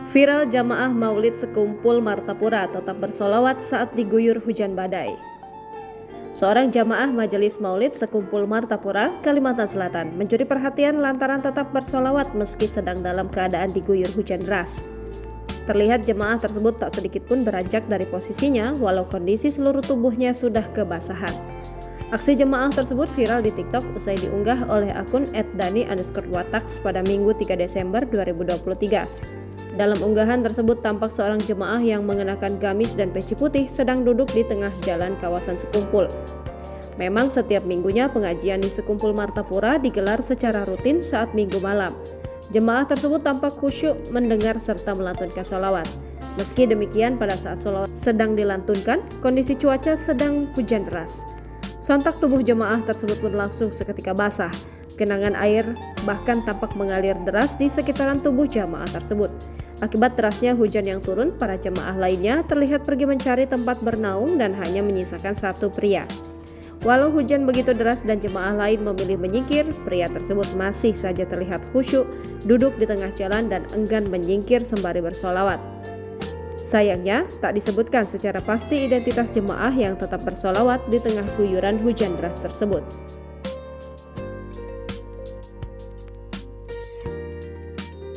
Viral jamaah maulid sekumpul Martapura tetap bersolawat saat diguyur hujan badai. Seorang jamaah majelis maulid sekumpul Martapura, Kalimantan Selatan mencuri perhatian lantaran tetap bersolawat meski sedang dalam keadaan diguyur hujan deras. Terlihat jemaah tersebut tak sedikit pun beranjak dari posisinya walau kondisi seluruh tubuhnya sudah kebasahan. Aksi jemaah tersebut viral di TikTok usai diunggah oleh akun @dani_watax pada Minggu 3 Desember 2023. Dalam unggahan tersebut tampak seorang jemaah yang mengenakan gamis dan peci putih sedang duduk di tengah jalan kawasan Sekumpul. Memang setiap minggunya pengajian di Sekumpul Martapura digelar secara rutin saat minggu malam. Jemaah tersebut tampak khusyuk mendengar serta melantunkan sholawat. Meski demikian, pada saat sholawat sedang dilantunkan, kondisi cuaca sedang hujan deras. Sontak tubuh jemaah tersebut pun langsung seketika basah. Genangan air bahkan tampak mengalir deras di sekitaran tubuh jemaah tersebut. Akibat derasnya hujan yang turun, para jemaah lainnya terlihat pergi mencari tempat bernaung dan hanya menyisakan satu pria. Walau hujan begitu deras dan jemaah lain memilih menyingkir, pria tersebut masih saja terlihat khusyuk, duduk di tengah jalan dan enggan menyingkir sembari bersolawat. Sayangnya, tak disebutkan secara pasti identitas jemaah yang tetap bersolawat di tengah guyuran hujan deras tersebut.